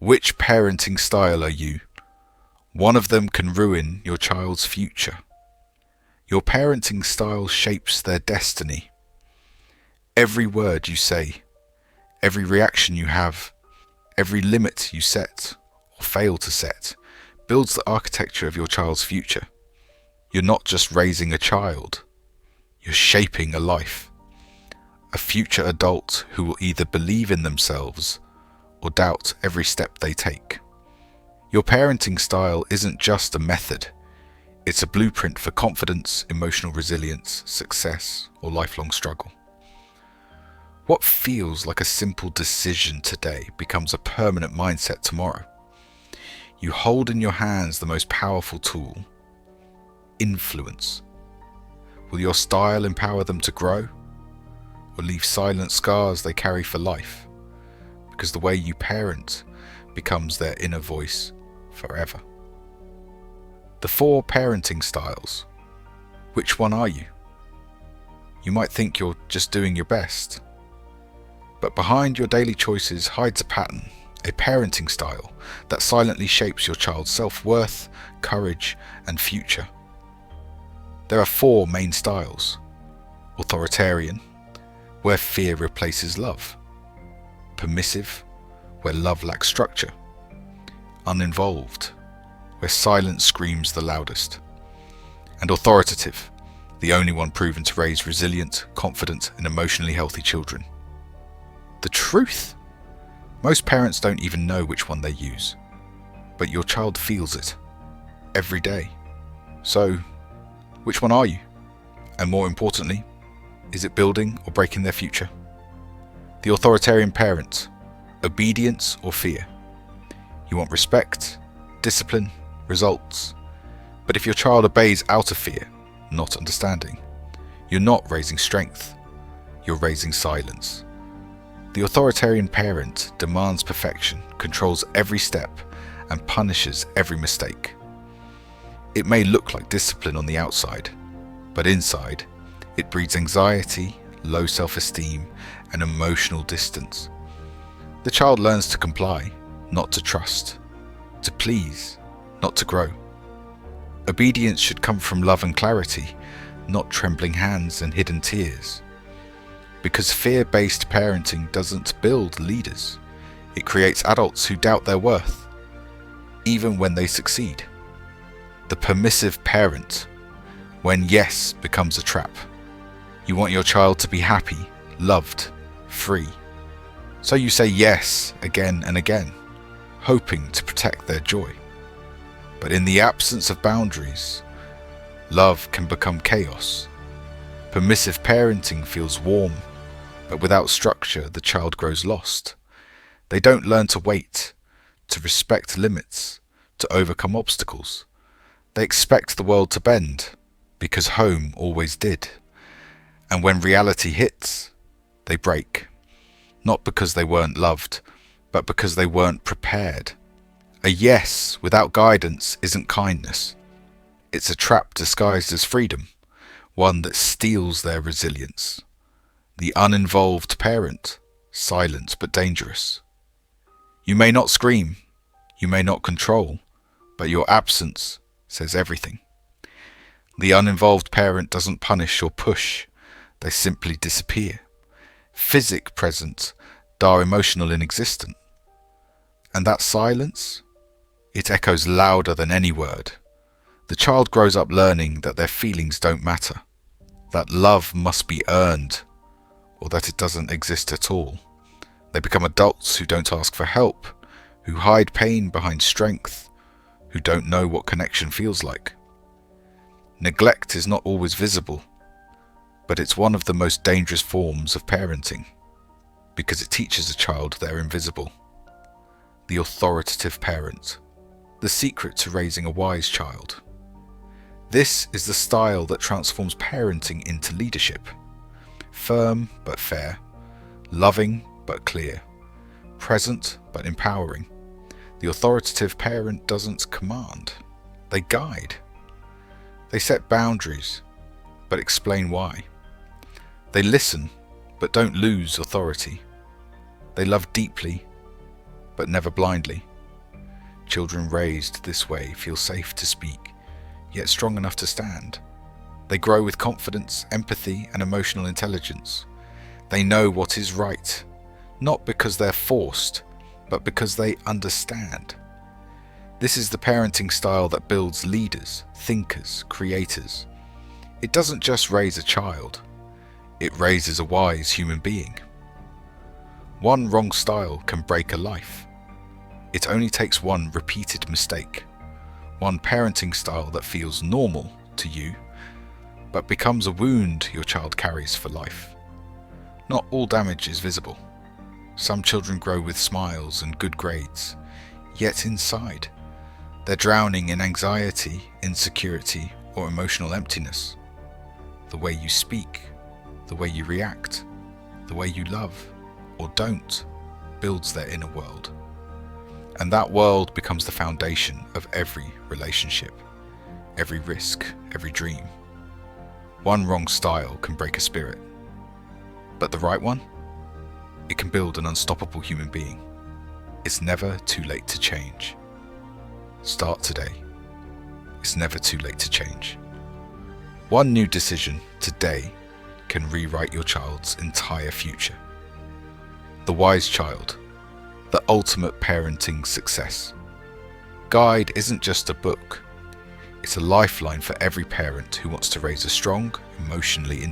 Which parenting style are you? One of them can ruin your child's future. Your parenting style shapes their destiny. Every word you say, every reaction you have, every limit you set or fail to set builds the architecture of your child's future. You're not just raising a child, you're shaping a life. A future adult who will either believe in themselves or doubt every step they take. Your parenting style isn't just a method, it's a blueprint for confidence, emotional resilience, success, or lifelong struggle. What feels like a simple decision today becomes a permanent mindset tomorrow. You hold in your hands the most powerful tool, influence. Will your style empower them to grow, or leave silent scars they carry for life? Because the way you parent becomes their inner voice forever. The 4 parenting styles. Which one are you? You might think you're just doing your best, but behind your daily choices hides a pattern, a parenting style that silently shapes your child's self-worth, courage, and future. There are 4 main styles. Authoritarian, where fear replaces love. Permissive, where love lacks structure. Uninvolved, where silence screams the loudest. And authoritative, the only one proven to raise resilient, confident, and emotionally healthy children. The truth? Most parents don't even know which one they use, but your child feels it every day. So, which one are you? And more importantly, is it building or breaking their future? The authoritarian parent, obedience or fear? You want respect, discipline, results. But if your child obeys out of fear, not understanding, you're not raising strength, you're raising silence. The authoritarian parent demands perfection, controls every step, and punishes every mistake. It may look like discipline on the outside, but inside, it breeds anxiety, low self-esteem, and emotional distance. The child learns to comply, not to trust, to please, not to grow. Obedience should come from love and clarity, not trembling hands and hidden tears. Because fear-based parenting doesn't build leaders, it creates adults who doubt their worth, even when they succeed. The permissive parent, when yes becomes a trap. You want your child to be happy, loved, free. So you say yes again and again, hoping to protect their joy. But in the absence of boundaries, love can become chaos. Permissive parenting feels warm, but without structure, the child grows lost. They don't learn to wait, to respect limits, to overcome obstacles. They expect the world to bend, because home always did. And when reality hits, they break. Not because they weren't loved, but because they weren't prepared. A yes without guidance isn't kindness. It's a trap disguised as freedom, one that steals their resilience. The uninvolved parent, silent but dangerous. You may not scream, you may not control, but your absence says everything. The uninvolved parent doesn't punish or push, they simply disappear. Physic present, dar emotional inexistent. And that silence? It echoes louder than any word. The child grows up learning that their feelings don't matter, that love must be earned, or that it doesn't exist at all. They become adults who don't ask for help, who hide pain behind strength, who don't know what connection feels like. Neglect is not always visible, but it's one of the most dangerous forms of parenting, because it teaches a child they're invisible. The authoritative parent, the secret to raising a wise child. This is the style that transforms parenting into leadership. Firm but fair, loving but clear, present but empowering. The authoritative parent doesn't command, they guide. They set boundaries, but explain why. They listen, but don't lose authority. They love deeply, but never blindly. Children raised this way feel safe to speak, yet strong enough to stand. They grow with confidence, empathy, and emotional intelligence. They know what is right, not because they're forced, but because they understand. This is the parenting style that builds leaders, thinkers, creators. It doesn't just raise a child, it raises a wise human being. One wrong style can break a life. It only takes one repeated mistake, one parenting style that feels normal to you, but becomes a wound your child carries for life. Not all damage is visible. Some children grow with smiles and good grades, yet inside, they're drowning in anxiety, insecurity, or emotional emptiness. The way you speak, the way you react, the way you love, or don't, builds their inner world. And that world becomes the foundation of every relationship, every risk, every dream. One wrong style can break a spirit, but the right one? It can build an unstoppable human being. It's never too late to change. Start today. It's never too late to change. One new decision today can rewrite your child's entire future. The Wise Child, the ultimate parenting success. Guide isn't just a book. It's a lifeline for every parent who wants to raise a strong, emotionally